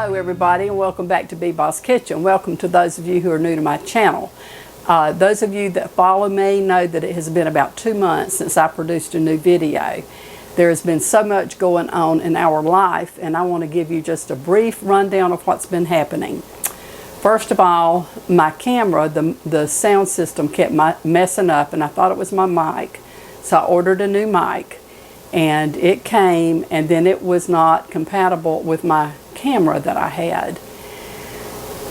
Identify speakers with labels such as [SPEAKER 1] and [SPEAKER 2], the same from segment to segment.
[SPEAKER 1] Hello everybody, and welcome back to B-Boss Kitchen. Welcome to those of you who are new to my channel. Those of you that follow me know that it has been about 2 months since I produced a new video. There has been so much going on in our life, and I want to give you just a brief rundown of what's been happening. First of all, my camera, the sound system kept messing up, and I thought it was my mic. So I ordered a new mic, and it came, and then it was not compatible with my camera that I had.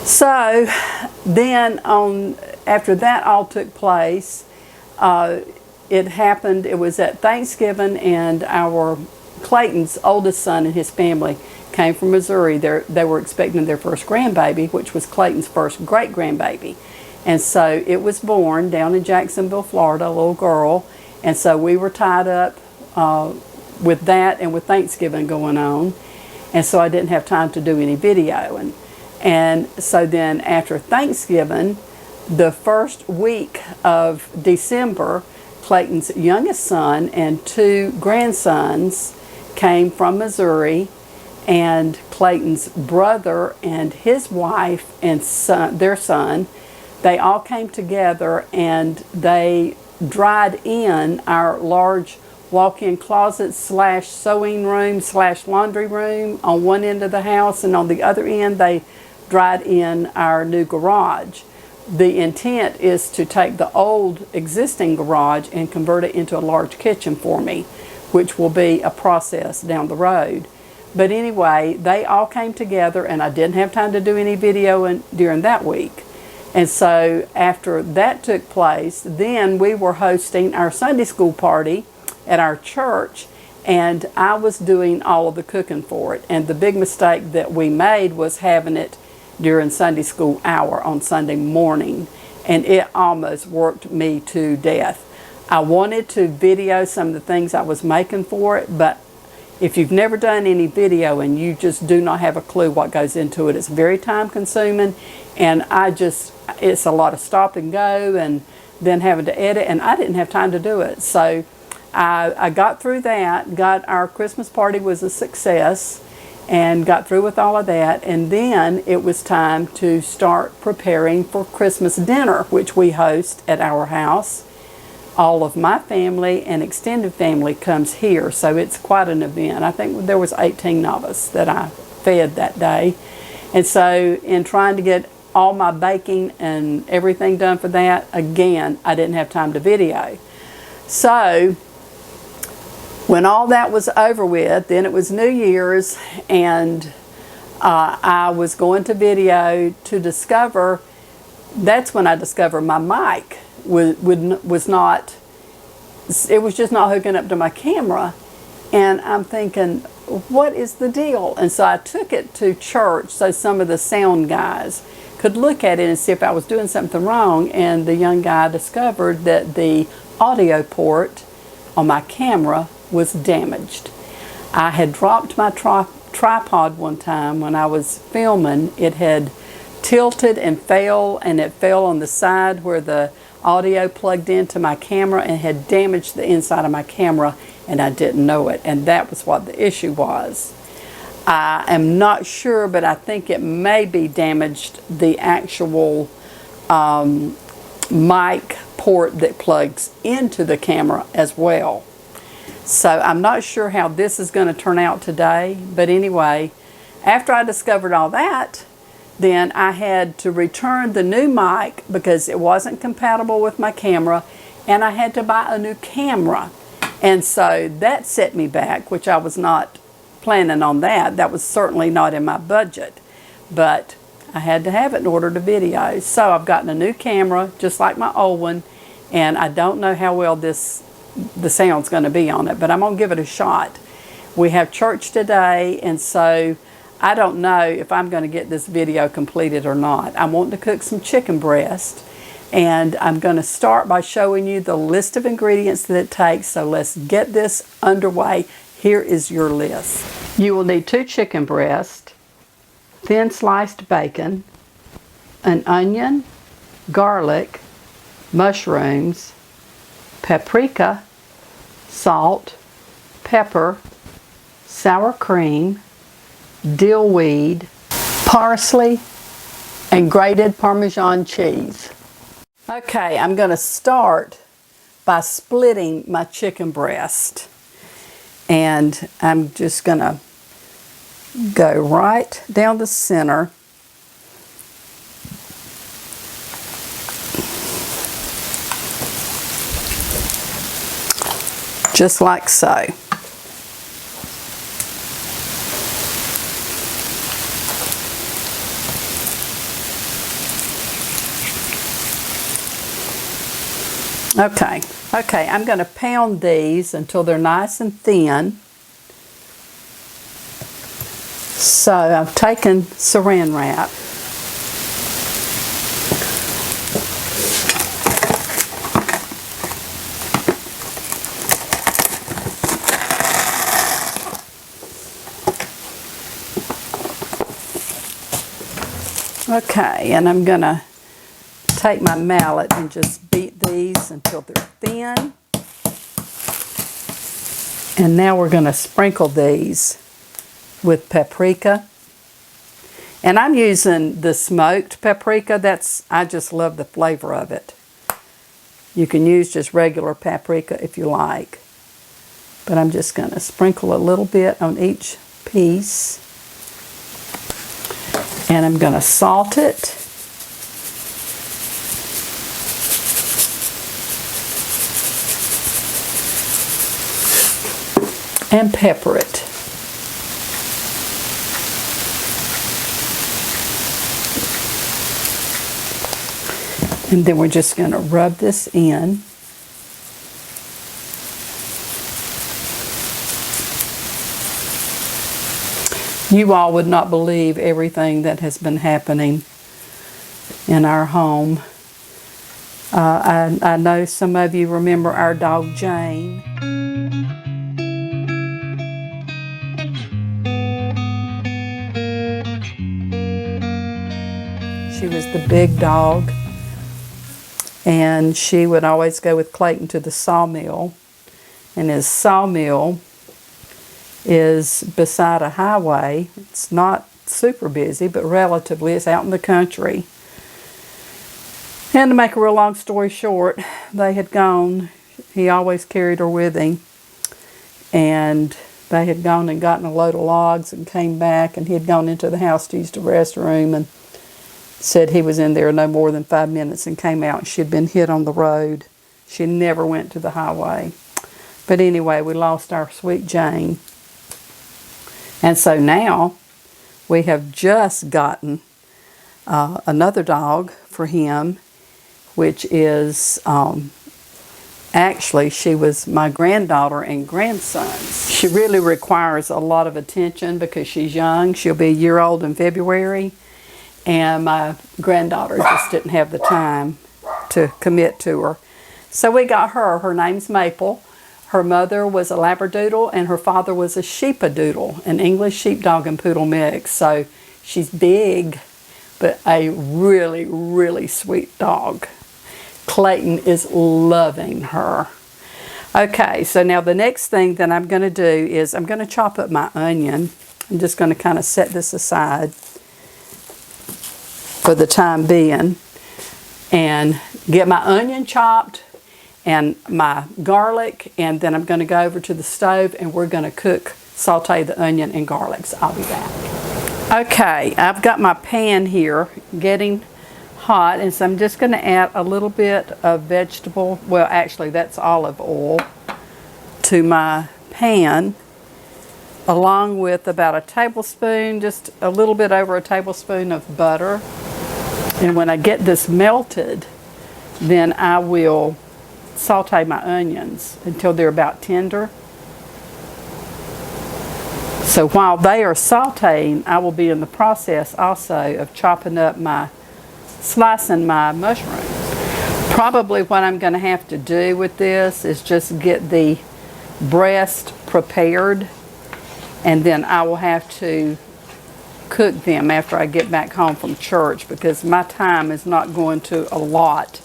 [SPEAKER 1] So then after that all took place, it happened, it was at Thanksgiving, and our Clayton's oldest son and his family came from Missouri. They were expecting their first grandbaby, which was Clayton's first great-grandbaby. And so it was born down in Jacksonville, Florida, a little girl. And so we were tied up with that and with Thanksgiving going on. And so I didn't have time to do any video. And so then after Thanksgiving, the first week of December, Clayton's youngest son and 2 grandsons came from Missouri, and Clayton's brother and his wife and their son, they all came together and they dried in our large walk-in closet / sewing room / laundry room on one end of the house, and on the other end they dried in our new garage. The intent is to take the old existing garage and convert it into a large kitchen for me, which will be a process down the road. But anyway, they all came together, and I didn't have time to do any video during that week. And so after that took place, then we were hosting our Sunday school party at our church, and I was doing all of the cooking for it. And the big mistake that we made was having it during Sunday school hour on Sunday morning, and it almost worked me to death. I wanted to video some of the things I was making for it, but if you've never done any video and you just do not have a clue what goes into it, it's very time consuming, and it's a lot of stop and go and then having to edit, and I didn't have time to do it. So I got through that, our Christmas party was a success, and got through with all of that, and then it was time to start preparing for Christmas dinner, which we host at our house. All of my family and extended family comes here, so it's quite an event. I think there was 18 of us that I fed that day. And so in trying to get all my baking and everything done for that, again, I didn't have time to video. So when all that was over with, then it was New Year's, and I was going to video to discover, that's when I discovered my mic was not, it was just not hooking up to my camera. And I'm thinking, what is the deal? And so I took it to church so some of the sound guys could look at it and see if I was doing something wrong. And the young guy discovered that the audio port on my camera was damaged. I had dropped my tripod one time when I was filming. It had tilted and fell, and it fell on the side where the audio plugged into my camera and had damaged the inside of my camera, and I didn't know it, and that was what the issue was. I am not sure, but I think it may be damaged the actual mic port that plugs into the camera as well. So I'm not sure how this is going to turn out today, but anyway, after I discovered all that, then I had to return the new mic because it wasn't compatible with my camera, and I had to buy a new camera. And so that set me back, which I was not planning on that. That was certainly not in my budget, but I had to have it in order to video. So I've gotten a new camera, just like my old one, and I don't know how well the sound's going to be on it, but I'm going to give it a shot. We have church today, and so I don't know if I'm going to get this video completed or not. I want to cook some chicken breast, and I'm going to start by showing you the list of ingredients that it takes. So let's get this underway. Here is your list. You will need 2 chicken breasts, thin sliced bacon, an onion, garlic, mushrooms, paprika, salt, pepper, sour cream, dill weed, parsley, and grated Parmesan cheese. Okay, I'm going to start by splitting my chicken breast. And I'm just going to go right down the center. Just like so. Okay, I'm going to pound these until they're nice and thin. So I've taken saran wrap. Okay, and I'm going to take my mallet and just beat these until they're thin. And now we're going to sprinkle these with paprika. And I'm using the smoked paprika. I just love the flavor of it. You can use just regular paprika if you like. But I'm just going to sprinkle a little bit on each piece. And I'm going to salt it. And pepper it. And then we're just going to rub this in. You all would not believe everything that has been happening in our home. I know some of you remember our dog Jane. She was the big dog, and she would always go with Clayton to the sawmill, and his sawmill is beside a highway. It's not super busy, but relatively it's out in the country. And to make a real long story short, they had gone, he always carried her with him, and they had gone and gotten a load of logs and came back, and he had gone into the house to use the restroom and said he was in there no more than 5 minutes and came out and she had been hit on the road. She never went to the highway. But anyway, we lost our sweet Jane. And so now we have just gotten another dog for him, which is actually, she was my granddaughter and grandson's. She really requires a lot of attention because she's young. She'll be a year old in February. And my granddaughter just didn't have the time to commit to her. So we got her. Her name's Maple. Her mother was a Labradoodle and her father was a Sheepadoodle, an English sheepdog and poodle mix. So she's big, but a really, really sweet dog. Clayton is loving her. Okay, so now the next thing that I'm going to do is I'm going to chop up my onion. I'm just going to kind of set this aside for the time being and get my onion chopped and my garlic, and then I'm going to go over to the stove and we're going to saute the onion and garlic. So I'll be back. Okay, I've got my pan here getting hot, and so I'm just going to add a little bit of vegetable, well actually that's olive oil, to my pan, along with about a tablespoon, just a little bit over a tablespoon of butter. And when I get this melted, then I will saute my onions until they're about tender. So while they are sauteing, I will be in the process also of slicing my mushrooms. Probably what I'm going to have to do with this is just get the breast prepared, and then I will have to cook them after I get back home from church, because my time is not going to allot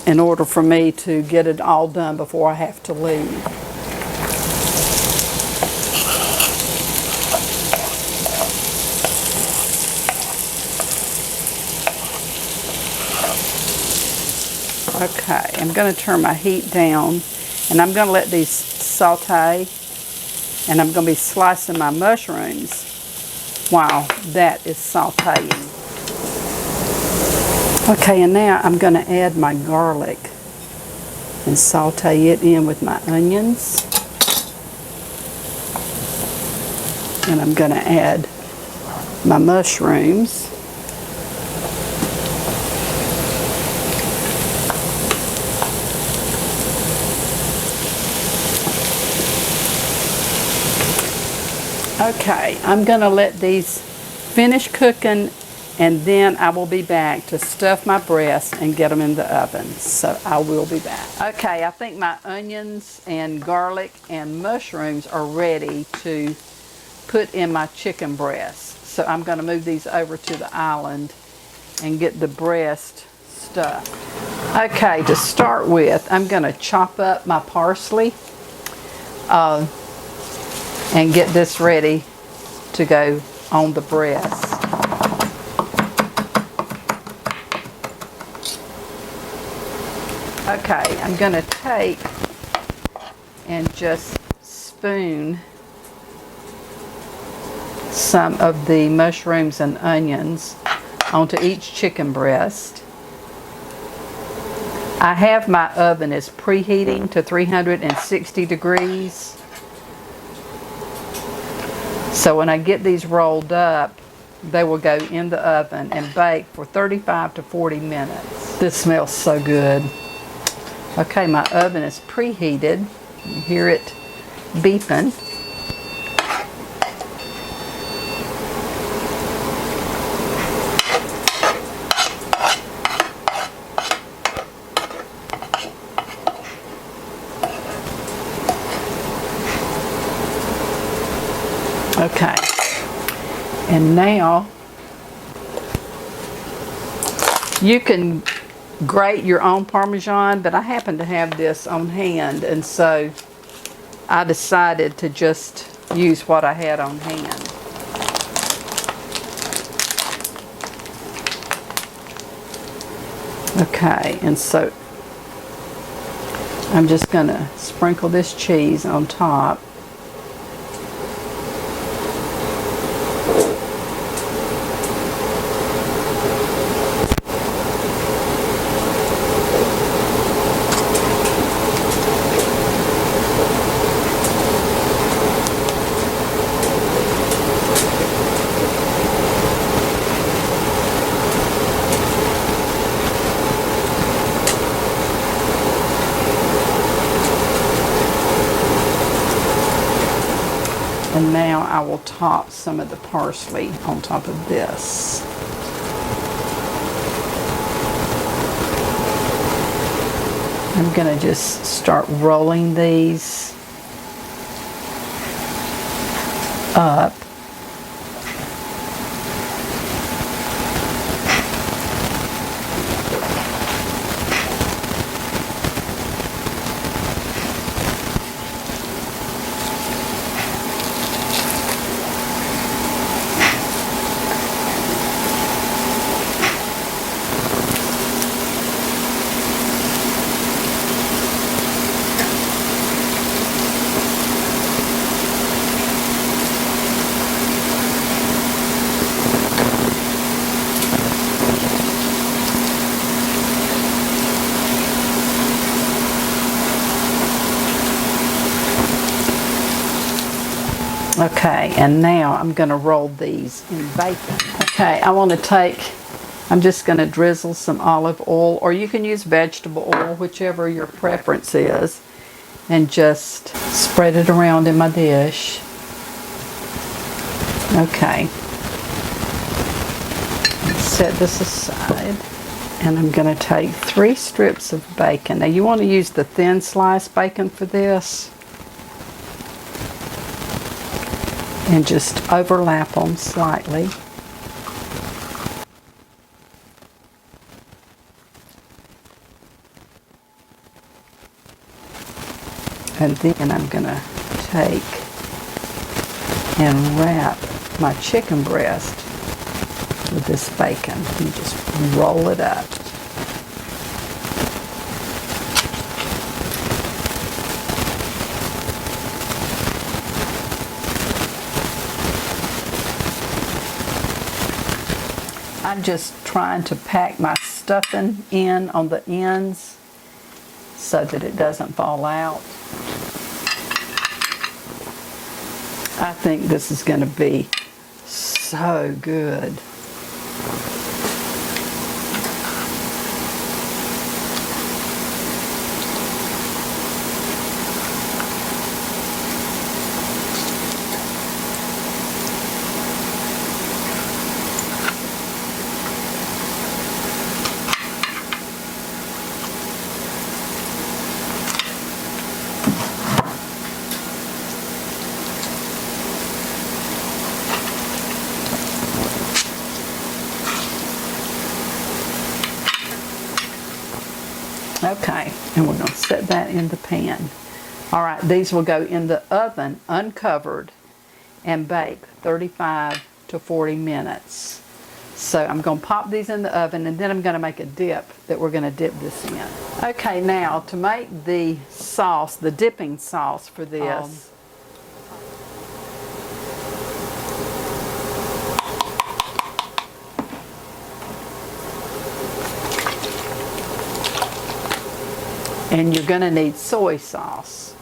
[SPEAKER 1] in order for me to get it all done before I have to leave. Okay, I'm going to turn my heat down, and I'm going to let these saute, and I'm going to be slicing my mushrooms while that is sauteing. Okay, and now I'm going to add my garlic and saute it in with my onions. And I'm going to add my mushrooms. Okay, I'm going to let these finish cooking, and then I will be back to stuff my breasts and get them in the oven. So I will be back. Okay, I think my onions and garlic and mushrooms are ready to put in my chicken breast. So I'm going to move these over to the island and get the breast stuffed. Okay, to start with, I'm going to chop up my parsley and get this ready to go on the breast. Okay, I'm going to take and just spoon some of the mushrooms and onions onto each chicken breast. I have my oven is preheating to 360 degrees. So when I get these rolled up, they will go in the oven and bake for 35 to 40 minutes. This smells so good. Okay, my oven is preheated. You hear it beeping. Okay, and now you can grate your own Parmesan, but I happen to have this on hand, and so I decided to just use what I had on hand. Okay, and so I'm just going to sprinkle this cheese on top. And now I will top some of the parsley on top of this. I'm going to just start rolling these up. Okay, and now I'm going to roll these in bacon. Okay, I'm just going to drizzle some olive oil, or you can use vegetable oil, whichever your preference is, and just spread it around in my dish. Okay. Set this aside, and I'm going to take 3 strips of bacon. Now you want to use the thin sliced bacon for this, and just overlap them slightly. And then I'm going to take and wrap my chicken breast with this bacon and just roll it up. I'm just trying to pack my stuffing in on the ends so that it doesn't fall out. I think this is going to be so good. Okay, and we're going to set that in the pan. All right, these will go in the oven uncovered and bake 35 to 40 minutes. So I'm going to pop these in the oven, and then I'm going to make a dip that we're going to dip this in. Okay, now to make the sauce, the dipping sauce for this, and you're going to need soy sauce.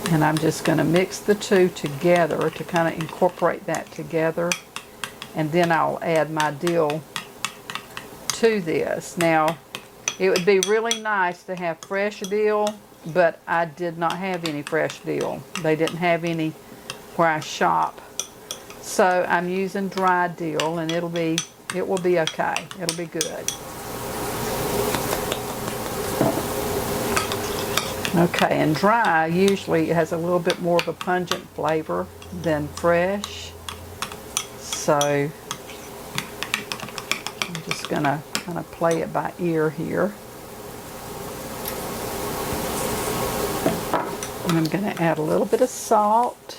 [SPEAKER 1] And I'm just going to mix the two together to kind of incorporate that together. And then I'll add my dill to this. Now, it would be really nice to have fresh dill, but I did not have any fresh dill. They didn't have any where I shop. So I'm using dry dill, and it will be okay. It'll be good. Okay, and dry usually has a little bit more of a pungent flavor than fresh. So I'm just gonna kind of play it by ear here. And I'm gonna add a little bit of salt.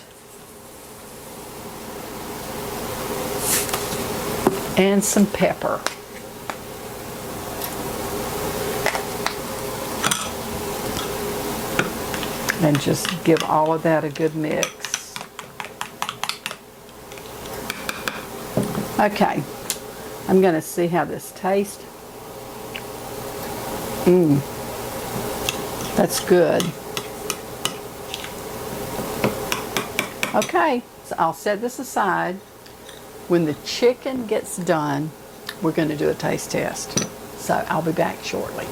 [SPEAKER 1] And some pepper. And just give all of that a good mix. Okay, I'm going to see how this tastes. That's good. Okay, so I'll set this aside. When the chicken gets done, we're going to do a taste test. So I'll be back shortly.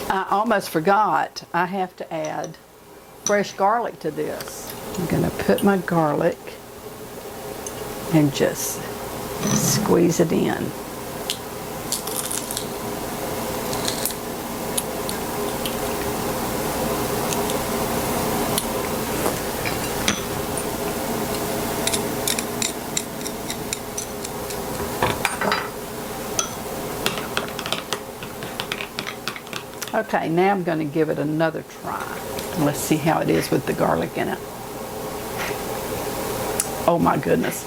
[SPEAKER 1] I almost forgot, I have to add fresh garlic to this. I'm going to put my garlic and just squeeze it in. Okay, now I'm going to give it another try. Let's see how it is with the garlic in it. Oh my goodness.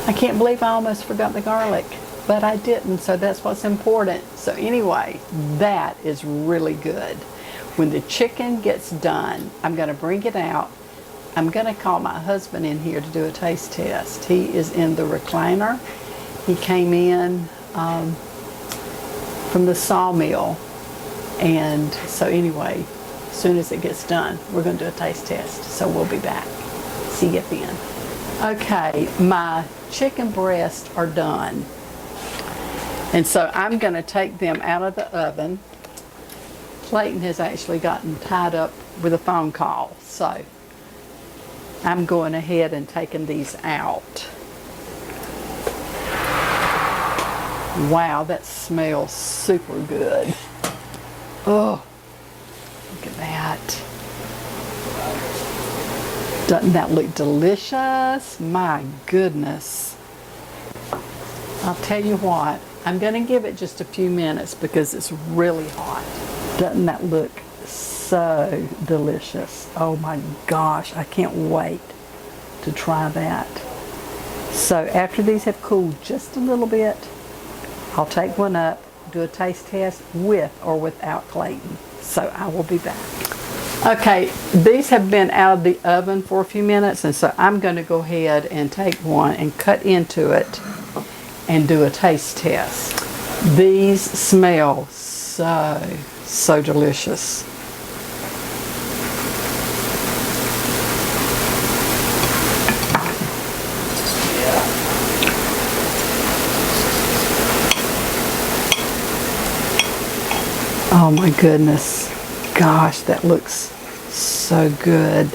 [SPEAKER 1] I can't believe I almost forgot the garlic, but I didn't, so that's what's important. So anyway, that is really good. When the chicken gets done, I'm going to bring it out. I'm going to call my husband in here to do a taste test. He is in the recliner. He came in from the sawmill, and so anyway, as soon as it gets done, we're going to do a taste test, so we'll be back. See you then. Okay, my chicken breasts are done, and so I'm going to take them out of the oven. Clayton has actually gotten tied up with a phone call, so I'm going ahead and taking these out. Wow, that smells super good. Oh, look at that. Doesn't that look delicious? My goodness. I'll tell you what, I'm going to give it just a few minutes because it's really hot. Doesn't that look so delicious? Oh my gosh, I can't wait to try that. So after these have cooled just a little bit, I'll take one up do a taste test with or without Clayton. So I will be back. Okay, these have been out of the oven for a few minutes, and so I'm going to go ahead and take one and cut into it and do a taste test. These smell so delicious. Oh my goodness. Gosh, that looks so good.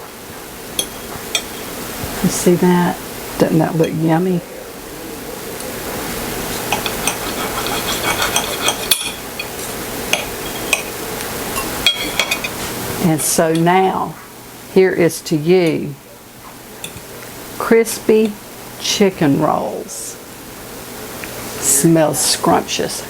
[SPEAKER 1] You see that? Doesn't that look yummy? And so now, here is to you, crispy chicken rolls. Smells scrumptious.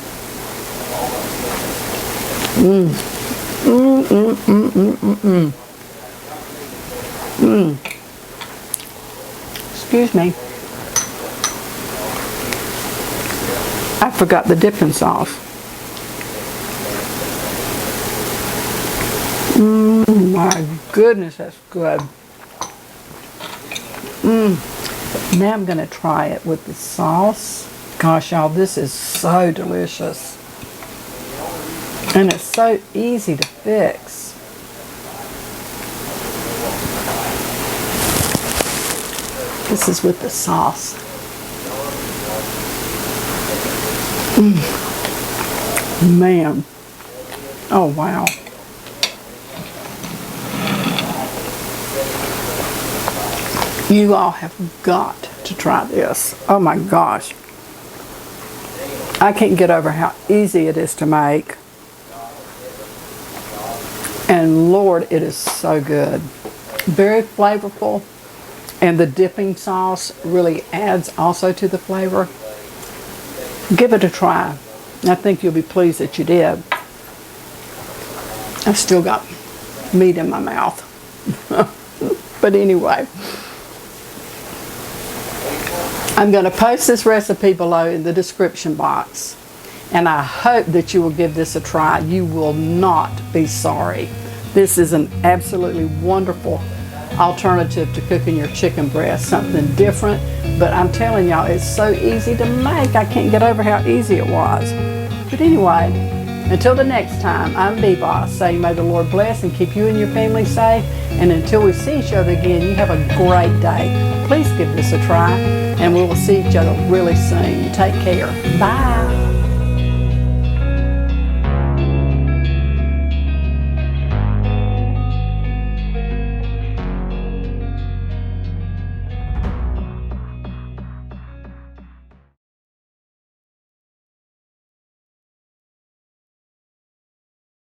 [SPEAKER 1] Excuse me. I forgot the dipping sauce. My goodness, that's good. Now I'm going to try it with the sauce. Gosh, y'all, this is so delicious. And it's so easy to fix. This is with the sauce. Man. Oh, wow. You all have got to try this. Oh my gosh. I can't get over how easy it is to make. And Lord, it is so good. Very flavorful. And the dipping sauce really adds also to the flavor. Give it a try. I think you'll be pleased that you did. I've still got meat in my mouth. But anyway, I'm going to post this recipe below in the description box. And I hope that you will give this a try. You will not be sorry. This is an absolutely wonderful alternative to cooking your chicken breast. Something different. But I'm telling y'all, it's so easy to make. I can't get over how easy it was. But anyway, until the next time, I'm B-Boss saying may the Lord bless and keep you and your family safe. And until we see each other again, you have a great day. Please give this a try. And we will see each other really soon. Take care. Bye.